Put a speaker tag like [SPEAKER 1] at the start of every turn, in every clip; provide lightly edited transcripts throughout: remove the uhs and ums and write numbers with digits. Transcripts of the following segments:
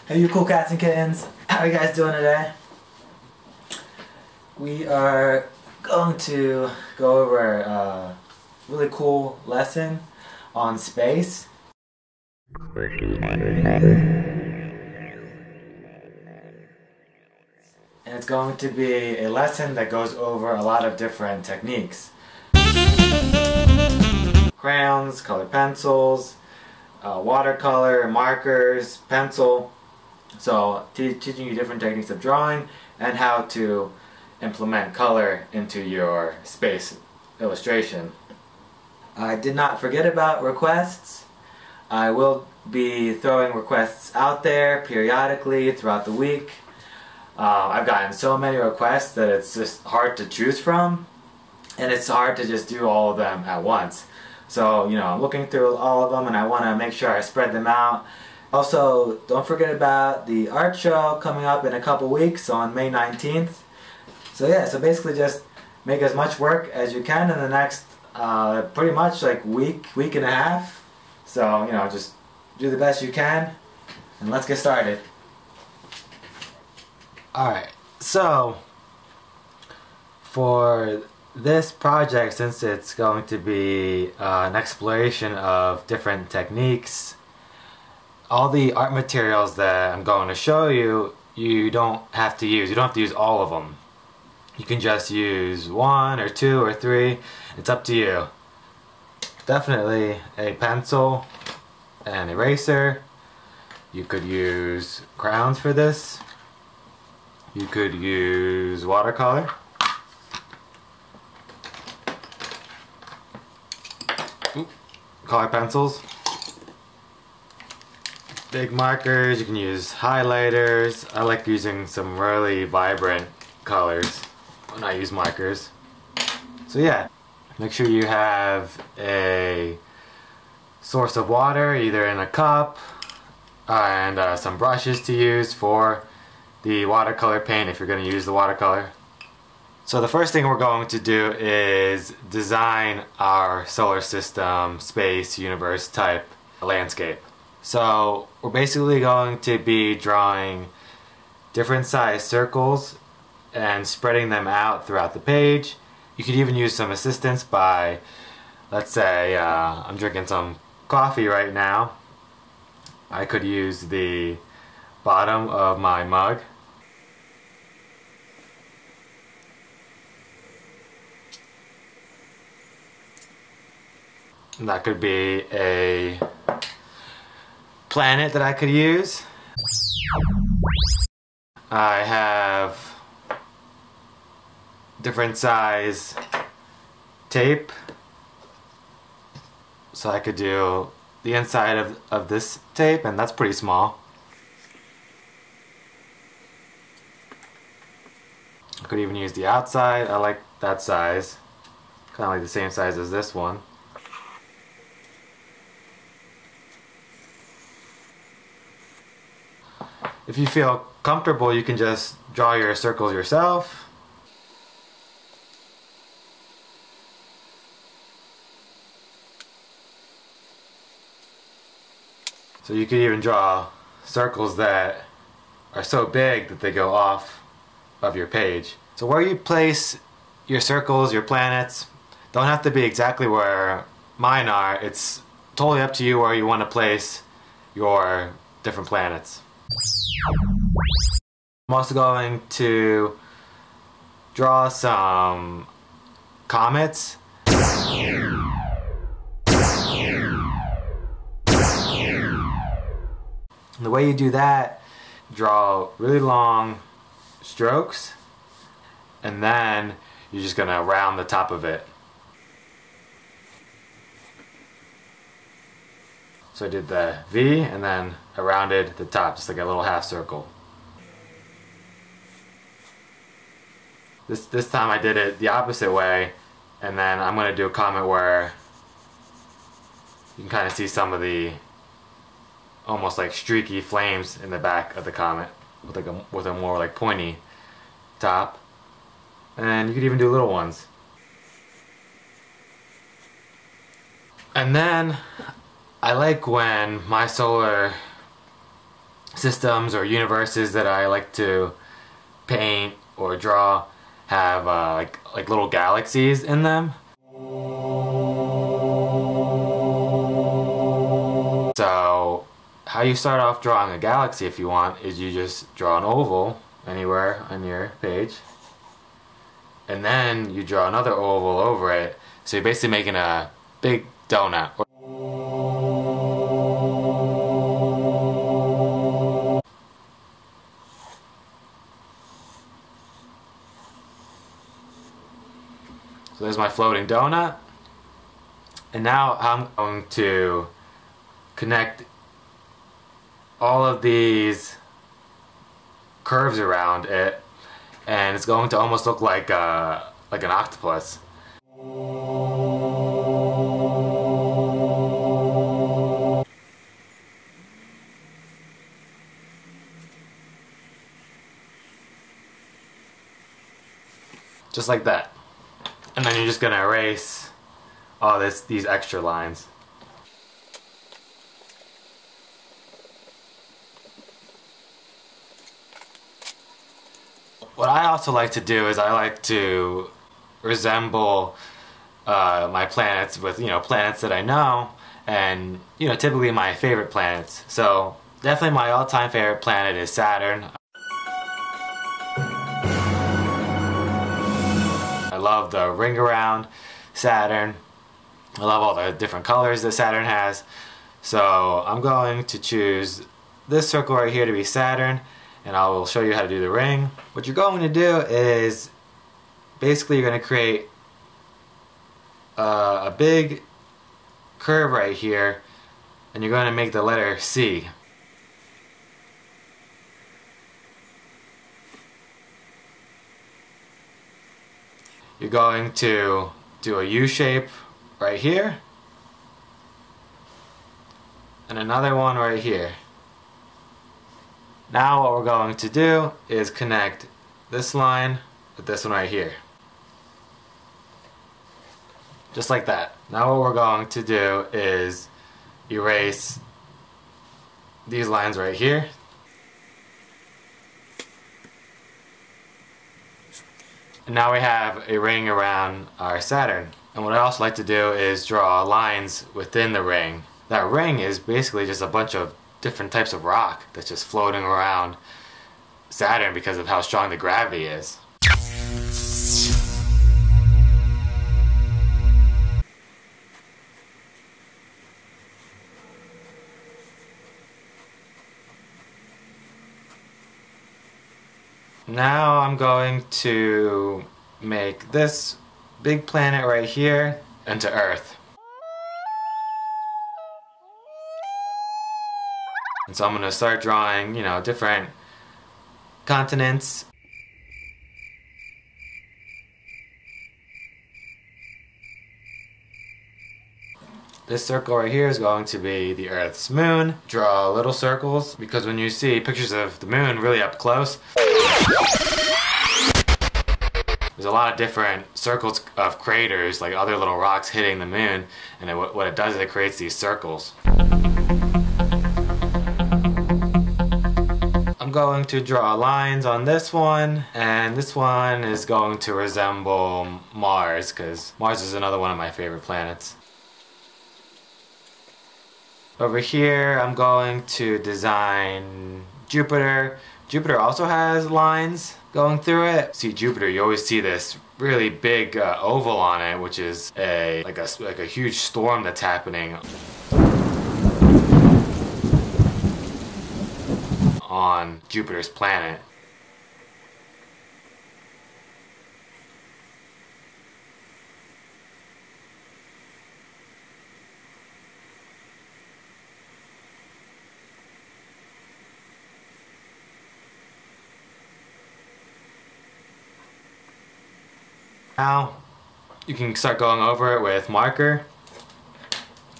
[SPEAKER 1] Hey you cool cats and kittens, how are you guys doing today? We are going to go over a really cool lesson on space. And it's going to be a lesson that goes over a lot of different techniques. Crayons, colored pencils, watercolor, markers, pencil. So teaching you different techniques of drawing and how to implement color into your space illustration. I did not forget about requests. I will be throwing requests out there periodically throughout the week. I've gotten so many requests that it's just hard to choose from, and it's hard to just do all of them at once. So, you know, I'm looking through all of them and I want to make sure I spread them out. Also, don't forget about the art show coming up in a couple weeks on May 19th. So yeah, so basically just make as much work as you can in the next pretty much like week and a half. So, you know, just do the best you can and let's get started. Alright, so for this project, since it's going to be an exploration of different techniques, all the art materials that I'm going to show you, you don't have to use all of them. You can just use 1 or 2 or 3, it's up to you. Definitely a pencil and eraser. You could use crayons for this. You could use watercolor. Color pencils. Big markers, you can use highlighters. I like using some really vibrant colors when I use markers. So yeah, make sure you have a source of water, either in a cup, and some brushes to use for the watercolor paint if you're going to use the watercolor. So the first thing we're going to do is design our solar system, space, universe type landscape. So we're basically going to be drawing different size circles and spreading them out throughout the page. You could even use some assistance by, let's say I'm drinking some coffee right now. I could use the bottom of my mug. And that could be a planet that I could use. I have different size tape, so I could do the inside of this tape, and that's pretty small. I could even use the outside. I like that size, kind of like the same size as this one. If you feel comfortable, you can just draw your circles yourself. So you could even draw circles that are so big that they go off of your page. So where you place your circles, your planets, don't have to be exactly where mine are. It's totally up to you where you want to place your different planets. I'm also going to draw some comets. And the way you do that, draw really long strokes, and then you're just gonna round the top of it. So I did the V and then I rounded the top, just like a little half circle. This time I did it the opposite way, and then I'm gonna do a comet where you can kind of see some of the almost like streaky flames in the back of the comet with a more like pointy top. And you could even do little ones. And then I like when my solar systems or universes that I like to paint or draw have like little galaxies in them. So how you start off drawing a galaxy, if you want, is you just draw an oval anywhere on your page, and then you draw another oval over it. So you're basically making a big donut. So there's my floating donut. And now I'm going to connect all of these curves around it, and it's going to almost look like an octopus. Just like that. And then you're just gonna erase all these extra lines. What I also like to do is I like to resemble my planets with, planets that I know, and, typically my favorite planets. So definitely my all-time favorite planet is Saturn. I love the ring around Saturn. I love all the different colors that Saturn has. So I'm going to choose this circle right here to be Saturn, and I will show you how to do the ring. What you're going to do is basically you're going to create a big curve right here, and you're going to make the letter C. You're going to do a U shape right here, and another one right here. Now what we're going to do is connect this line with this one right here. Just like that. Now what we're going to do is erase these lines right here. And now we have a ring around our Saturn. And what I also like to do is draw lines within the ring. That ring is basically just a bunch of different types of rock that's just floating around Saturn because of how strong the gravity is. Now I'm going to make this big planet right here into Earth. And so I'm going to start drawing, different continents. This circle right here is going to be the Earth's moon. Draw little circles, because when you see pictures of the moon really up close, there's a lot of different circles of craters, like other little rocks hitting the moon, and what it does is it creates these circles. I'm going to draw lines on this one, and this one is going to resemble Mars, because Mars is another one of my favorite planets. Over here I'm going to design Jupiter. Jupiter also has lines going through it. See Jupiter, you always see this really big oval on it, which is like a huge storm that's happening on Jupiter's planet. Now you can start going over it with marker.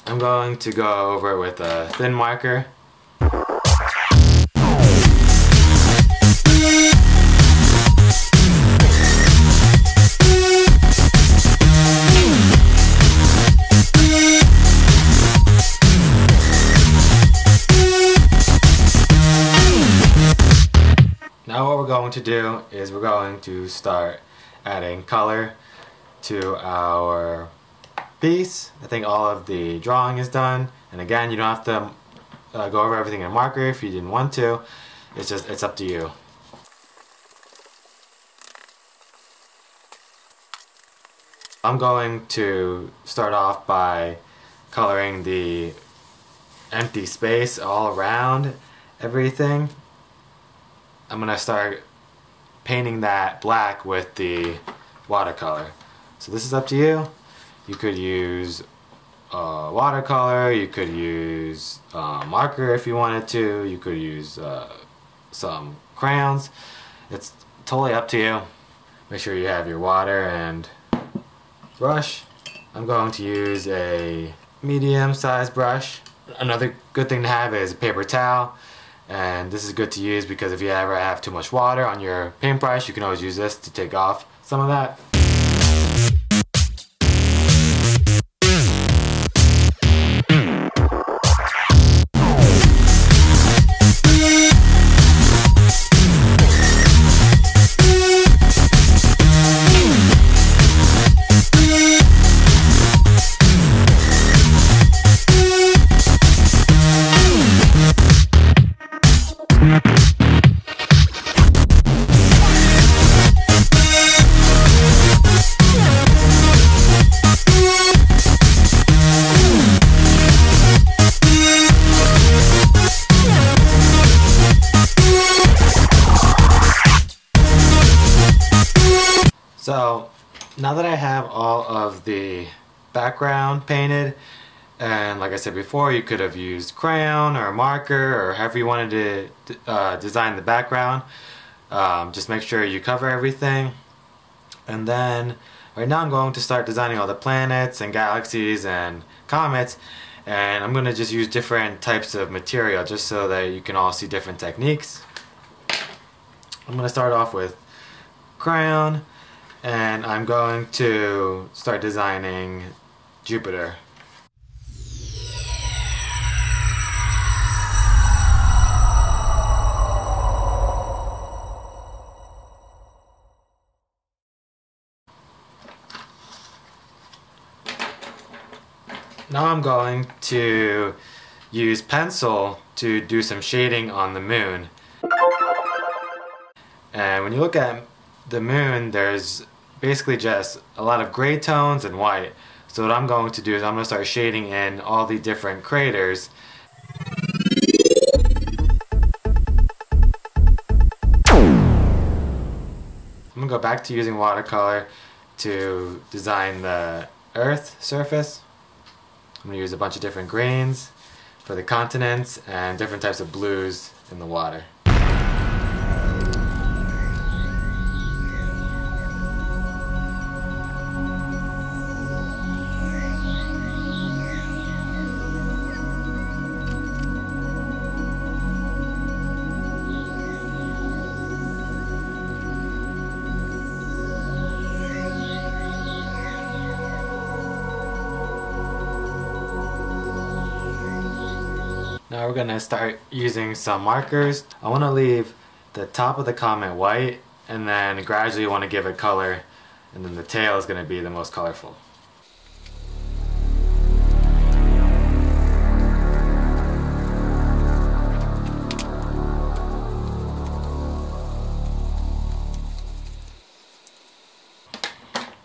[SPEAKER 1] I'm going to go over it with a thin marker. going to do is we're going to start adding color to our piece. I think all of the drawing is done, and again, you don't have to go over everything in a marker if you didn't want to. It's up to you. I'm going to start off by coloring the empty space all around everything. I'm going to start painting that black with the watercolor. So this is up to you. You could use watercolor, you could use marker if you wanted to, you could use some crayons. It's totally up to you. Make sure you have your water and brush. I'm going to use a medium-sized brush. Another good thing to have is a paper towel, and this is good to use because if you ever have too much water on your paintbrush, you can always use this to take off some of that. So now that I have all of the background painted, and like I said before, you could have used crayon or marker or however you wanted to design the background. Just make sure you cover everything. And then right now I'm going to start designing all the planets and galaxies and comets, and I'm going to just use different types of material just so that you can all see different techniques. I'm going to start off with crayon, and I'm going to start designing Jupiter. Now I'm going to use pencil to do some shading on the moon. And when you look at the moon, there's basically just a lot of gray tones and white. So what I'm going to do is I'm going to start shading in all the different craters. I'm going to go back to using watercolor to design the Earth surface. I'm going to use a bunch of different greens for the continents and different types of blues in the water. Now we're going to start using some markers. I want to leave the top of the comet white, and then gradually you want to give it color, and then the tail is going to be the most colorful.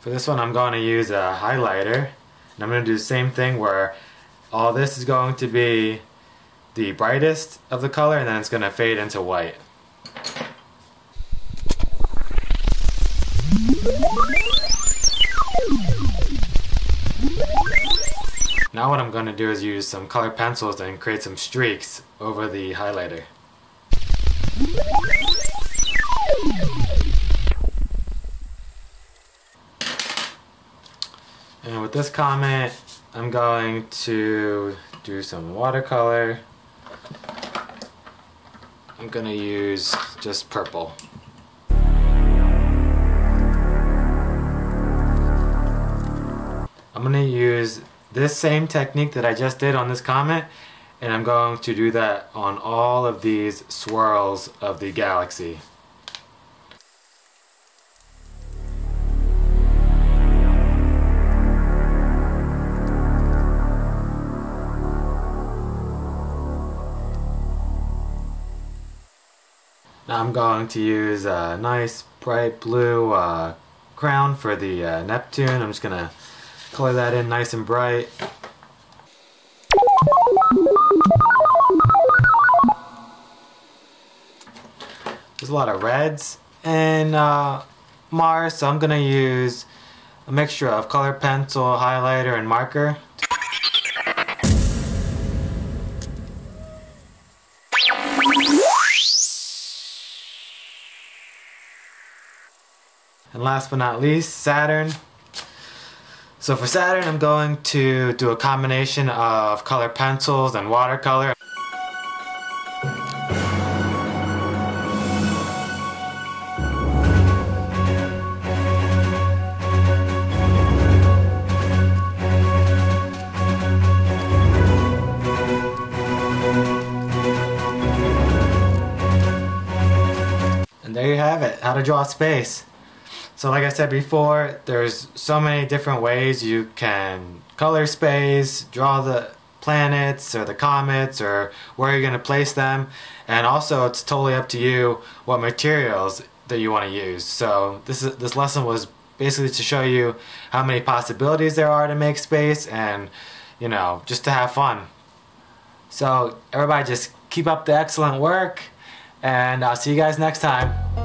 [SPEAKER 1] For this one I'm going to use a highlighter, and I'm going to do the same thing where all this is going to be the brightest of the color, and then it's going to fade into white. Now what I'm going to do is use some colored pencils and create some streaks over the highlighter. And with this comet, I'm going to do some watercolor. I'm going to use just purple. I'm going to use this same technique that I just did on this comet, and I'm going to do that on all of these swirls of the galaxy. I'm going to use a nice bright blue crown for the Neptune. I'm just going to color that in nice and bright. There's a lot of reds in Mars, so I'm going to use a mixture of colored pencil, highlighter, and marker. And last but not least, Saturn. So for Saturn, I'm going to do a combination of colored pencils and watercolor. And there you have it, how to draw space. So like I said before, there's so many different ways you can color space, draw the planets or the comets or where you're going to place them. And also it's totally up to you what materials that you want to use. So this lesson was basically to show you how many possibilities there are to make space and, you know, just to have fun. So everybody just keep up the excellent work, and I'll see you guys next time.